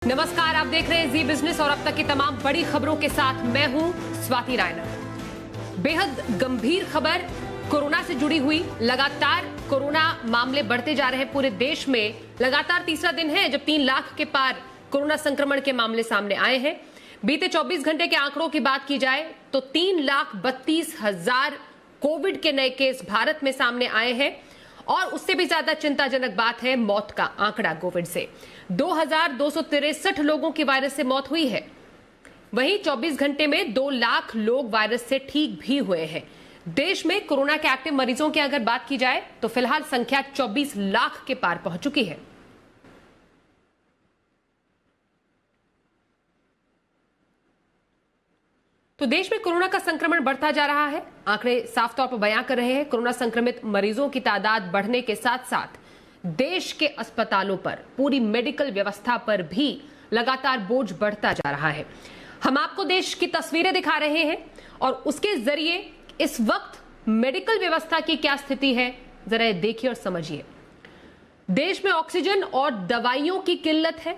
नमस्कार, आप देख रहे हैं जी बिजनेस और अब तक की तमाम बड़ी खबरों के साथ मैं हूं स्वाति रायना। बेहद गंभीर खबर कोरोना से जुड़ी हुई। लगातार कोरोना मामले बढ़ते जा रहे हैं पूरे देश में। लगातार तीसरा दिन है जब 3 लाख के पार कोरोना संक्रमण के मामले सामने आए हैं। बीते 24 घंटे के आंकड़ों की बात की जाए तो 3,32,000 कोविड के नए केस भारत में सामने आए हैं और उससे भी ज्यादा चिंताजनक बात है मौत का आंकड़ा। कोविड से 2,263 लोगों की वायरस से मौत हुई है। वहीं 24 घंटे में 2 लाख लोग वायरस से ठीक भी हुए हैं। देश में कोरोना के एक्टिव मरीजों की अगर बात की जाए तो फिलहाल संख्या 24 लाख के पार पहुंच चुकी है। तो देश में कोरोना का संक्रमण बढ़ता जा रहा है। आंकड़े साफ तौर पर बयां कर रहे हैं कोरोना संक्रमित मरीजों की तादाद बढ़ने के साथ साथ देश के अस्पतालों पर, पूरी मेडिकल व्यवस्था पर भी लगातार बोझ बढ़ता जा रहा है। हम आपको देश की तस्वीरें दिखा रहे हैं और उसके जरिए इस वक्त मेडिकल व्यवस्था की क्या स्थिति है जरा देखिए और समझिए। देश में ऑक्सीजन और दवाइयों की किल्लत है।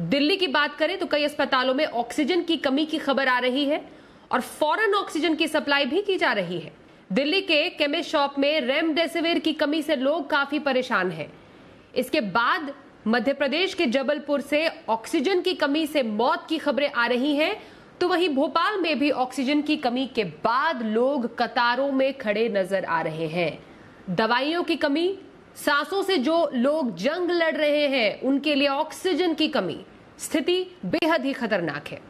दिल्ली की बात करें तो कई अस्पतालों में ऑक्सीजन की कमी की खबर आ रही है और फौरन ऑक्सीजन की सप्लाई भी की जा रही है। दिल्ली के केमिस्ट शॉप में रेमडेसिविर की कमी से लोग काफी परेशान हैं। इसके बाद मध्य प्रदेश के जबलपुर से ऑक्सीजन की कमी से मौत की खबरें आ रही हैं, तो वहीं भोपाल में भी ऑक्सीजन की कमी के बाद लोग कतारों में खड़े नजर आ रहे हैं। दवाइयों की कमी, सांसों से जो लोग जंग लड़ रहे हैं उनके लिए ऑक्सीजन की कमी, स्थिति बेहद ही खतरनाक है।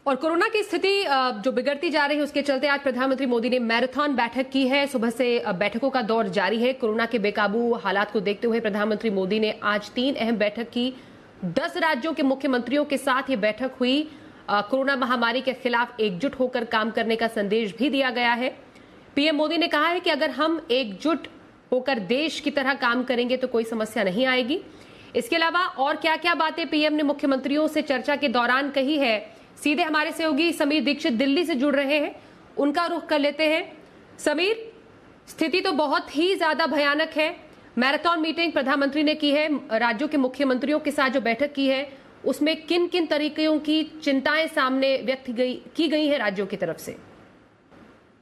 और कोरोना की स्थिति जो बिगड़ती जा रही है उसके चलते आज प्रधानमंत्री मोदी ने मैराथन बैठक की है। सुबह से बैठकों का दौर जारी है। कोरोना के बेकाबू हालात को देखते हुए प्रधानमंत्री मोदी ने आज 3 अहम बैठक की। 10 राज्यों के मुख्यमंत्रियों के साथ ये बैठक हुई। कोरोना महामारी के खिलाफ एकजुट होकर काम करने का संदेश भी दिया गया है। पीएम मोदी ने कहा है कि अगर हम एकजुट होकर देश की तरह काम करेंगे तो कोई समस्या नहीं आएगी। इसके अलावा और क्या क्या बातें पीएम ने मुख्यमंत्रियों से चर्चा के दौरान कही है, सीधे हमारे सहयोगी समीर दीक्षित दिल्ली से जुड़ रहे हैं, उनका रुख कर लेते हैं। समीर, स्थिति तो बहुत ही ज्यादा भयानक है। मैराथन मीटिंग प्रधानमंत्री ने की है, राज्यों के मुख्यमंत्रियों के साथ जो बैठक की है उसमें किन किन तरीकों की चिंताएं सामने व्यक्त की गई है राज्यों की तरफ से?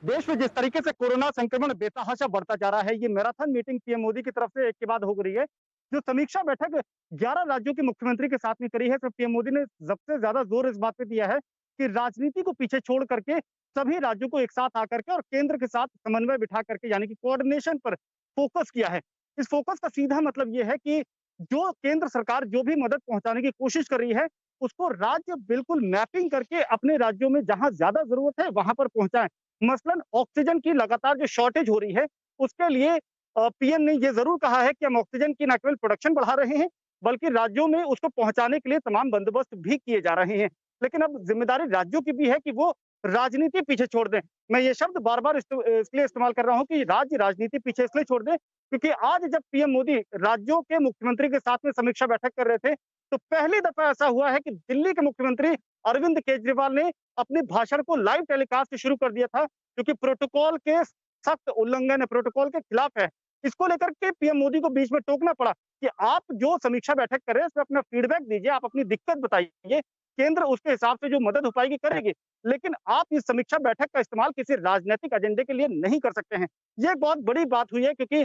देश में जिस तरीके से कोरोना संक्रमण बेतहाशा बढ़ता जा रहा है, ये मैराथन मीटिंग पीएम मोदी की तरफ से एक के बाद हो रही है। जो समीक्षा बैठक 11 राज्यों के मुख्यमंत्री के साथ में करी है, तो पीएम मोदी ने सबसे ज्यादा जोर इस बात पे दिया है कि राजनीति को पीछे छोड़ करके सभी राज्यों को एक साथ आकर के और केंद्र के साथ समन्वय बिठा करके, यानी कि कोऑर्डिनेशन पर फोकस किया है। इस फोकस का सीधा मतलब ये है कि जो केंद्र सरकार जो भी मदद पहुंचाने की कोशिश कर रही है, उसको राज्य बिल्कुल मैपिंग करके अपने राज्यों में जहां ज्यादा जरूरत है वहां पर पहुंचाएं। मसलन ऑक्सीजन की लगातार जो शॉर्टेज हो रही है, उसके लिए पीएम ने ये जरूर कहा है कि हम ऑक्सीजन की न केवल प्रोडक्शन बढ़ा रहे हैं, बल्कि राज्यों में उसको पहुंचाने के लिए तमाम बंदोबस्त भी किए जा रहे हैं। लेकिन अब जिम्मेदारी राज्यों की भी है कि वो राजनीति पीछे छोड़ दें। मैं ये शब्द बार बार इसलिए इस्तेमाल कर रहा हूँ कि राज्य राजनीति पीछे इसलिए छोड़ दें क्योंकि आज जब पीएम मोदी राज्यों के मुख्यमंत्री के साथ में समीक्षा बैठक कर रहे थे, तो पहली दफा ऐसा हुआ है कि दिल्ली के मुख्यमंत्री अरविंद केजरीवाल ने अपने भाषण को लाइव टेलीकास्ट शुरू कर दिया था, क्योंकि प्रोटोकॉल के सख्त उल्लंघन है, प्रोटोकॉल के खिलाफ है। इसको लेकर के पीएम मोदी को बीच में टोकना पड़ा कि आप जो समीक्षा बैठक कर रहे हैं उसमें अपना फीडबैक दीजिए, आप अपनी दिक्कत बताइए, केंद्र उसके हिसाब से जो मदद हो पाएगी करेगी, लेकिन आप इस समीक्षा बैठक का इस्तेमाल किसी राजनीतिक एजेंडे के लिए नहीं कर सकते हैं। ये एक बहुत बड़ी बात हुई है क्योंकि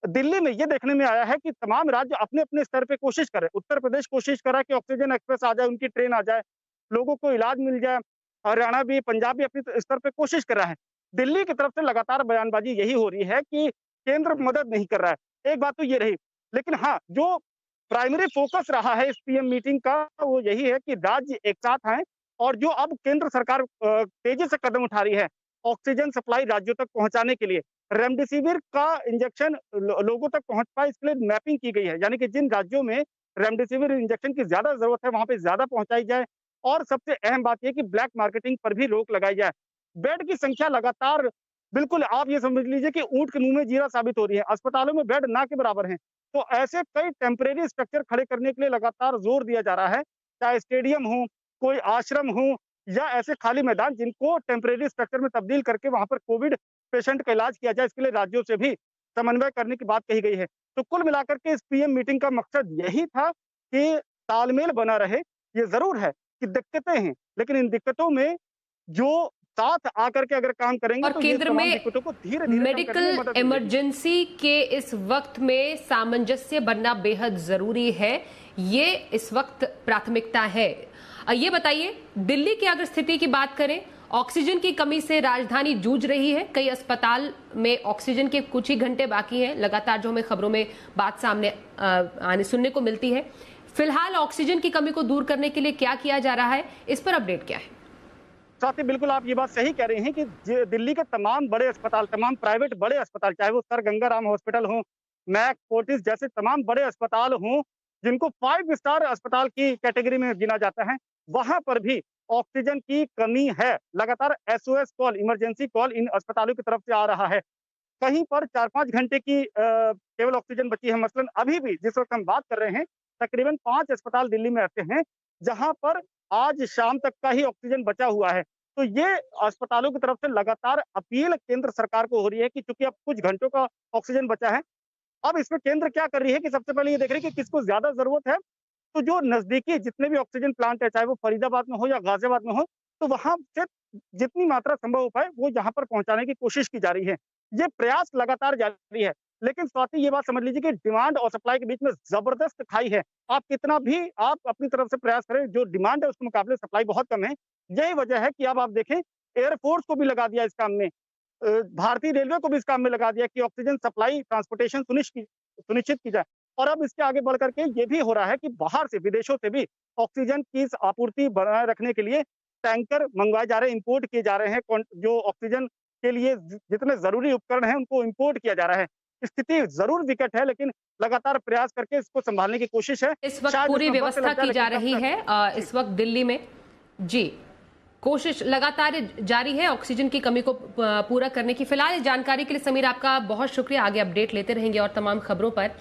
दिल्ली में ये देखने में आया है कि तमाम राज्य अपने अपने स्तर पे कोशिश कर रहे हैं। उत्तर प्रदेश कोशिश कर रहा है कि ऑक्सीजन एक्सप्रेस आ जाए, उनकी ट्रेन आ जाए, लोगों को इलाज मिल जाए। हरियाणा भी, पंजाब भी अपने स्तर पे कोशिश कर रहा है। दिल्ली की तरफ से लगातार बयानबाजी यही हो रही है कि केंद्र मदद नहीं कर रहा है। एक बात तो ये रही, लेकिन हाँ, जो प्राइमरी फोकस रहा है इस पीएम मीटिंग का वो यही है कि राज्य एक साथ आए और जो अब केंद्र सरकार तेजी से कदम उठा रही है ऑक्सीजन सप्लाई राज्यों तक पहुंचाने के लिए, रेमडेसिविर का इंजेक्शन लोगों तक पहुंच पाए इसके लिए मैपिंग की गई है, यानी कि जिन राज्यों में रेमडेसिविर इंजेक्शन की ज्यादा जरूरत है वहां पे ज्यादा पहुंचाई जाए। और सबसे अहम बात यह कि ब्लैक मार्केटिंग पर भी रोक लगाई जाए। बेड की संख्या लगातार, बिल्कुल आप ये समझ लीजिए कि ऊंट के मुंह में जीरा साबित हो रही है। अस्पतालों में बेड ना के बराबर हैं, तो ऐसे कई टेम्परेरी स्ट्रक्चर खड़े करने के लिए लगातार जोर दिया जा रहा है, चाहे स्टेडियम हो, कोई आश्रम हो या ऐसे खाली मैदान जिनको टेम्परेरी स्ट्रक्चर में तब्दील करके वहां पर कोविड पेशेंट का इलाज किया जाए, इसके लिए राज्यों से भी समन्वय करने की बात कही गई है। तो कुल मिलाकर के इस पीएम मीटिंग का मकसद यही था कि तालमेल बना रहे। ये ज़रूर है कि दिक्कतें हैं, लेकिन इन दिक्कतों में जो साथ आकर के अगर काम करेंगे और तो ये केंद्र तमाम में दिक्कतों को धीरे-धीरे कम करने में मेडिकल मदद मिलेगी। इमरजेंसी के इस वक्त में सामंजस्य बनना बेहद जरूरी है, ये इस वक्त प्राथमिकता है। ये बताइए, दिल्ली की अगर स्थिति की बात करें, ऑक्सीजन की कमी से राजधानी जूझ रही है। कई अस्पताल में ऑक्सीजन के कुछ ही घंटे बाकी हैं, लगातार जो हमें खबरों में बात सामने आने सुनने को मिलती है। फिलहाल ऑक्सीजन की कमी को दूर करने के लिए क्या किया जा रहा है, इस पर अपडेट क्या है? साथ ही बिल्कुल आप ये बात सही कह रही हैं कि दिल्ली के तमाम बड़े अस्पताल, तमाम प्राइवेट बड़े अस्पताल, चाहे वो सर गंगाराम हॉस्पिटल हो, मैक, फोर्टिस जैसे तमाम बड़े अस्पताल हों, जिनको 5 स्टार अस्पताल की कैटेगरी में गिना जाता है, वहां पर भी ऑक्सीजन की कमी है। लगातार SOS call, emergency call in अस्पतालों की तरफ से आ रहा है। कहीं पर 4-5 घंटे की केवल ऑक्सीजन बची है। मसलन अभी भी जिस वक्त हम बात कर रहे हैं, तकरीबन 5 अस्पताल दिल्ली में ऐसे हैं, जहां पर आज शाम तक का ही ऑक्सीजन बचा हुआ है। तो ये अस्पतालों की तरफ से लगातार अपील केंद्र सरकार को हो रही है कि चूंकि अब कुछ घंटों का ऑक्सीजन बचा है, अब इसमें केंद्र क्या कर रही है कि सबसे पहले ये देख रही है कि किसको ज्यादा जरूरत है। तो जो नजदीकी जितने भी ऑक्सीजन प्लांट है, चाहे वो फरीदाबाद में हो या गाजियाबाद में हो, तो वहां से जितनी मात्रा संभव हो पाए वो यहाँ पर पहुंचाने की कोशिश की जा रही है। ये प्रयास लगातार जारी है, लेकिन साथ ही ये बात समझ लीजिए कि डिमांड और सप्लाई के बीच में जबरदस्त खाई है। आप कितना भी आप अपनी तरफ से प्रयास करें, जो डिमांड है उसके मुकाबले सप्लाई बहुत कम है। यही वजह है कि अब आप देखें, एयरफोर्स को भी लगा दिया इस काम में, भारतीय रेलवे को भी इस काम में लगा दिया कि ऑक्सीजन सप्लाई, ट्रांसपोर्टेशन सुनिश्चित की जाए। और अब इसके आगे बढ़ करके ये भी हो रहा है कि बाहर से, विदेशों से भी ऑक्सीजन की आपूर्ति बनाए रखने के लिए टैंकर मंगवाए जा रहे हैं, इंपोर्ट किए जा रहे हैं। जो ऑक्सीजन के लिए जितने जरूरी उपकरण हैं उनको इंपोर्ट किया जा रहा है। स्थिति जरूर विकट है, लेकिन लगातार प्रयास करके इसको संभालने की कोशिश है। इस वक्त पूरी व्यवस्था की जा रही है इस वक्त दिल्ली में। जी, कोशिश लगातार जारी है ऑक्सीजन की कमी को पूरा करने की। फिलहाल इस जानकारी के लिए समीर आपका बहुत शुक्रिया। आगे अपडेट लेते रहेंगे और तमाम खबरों पर।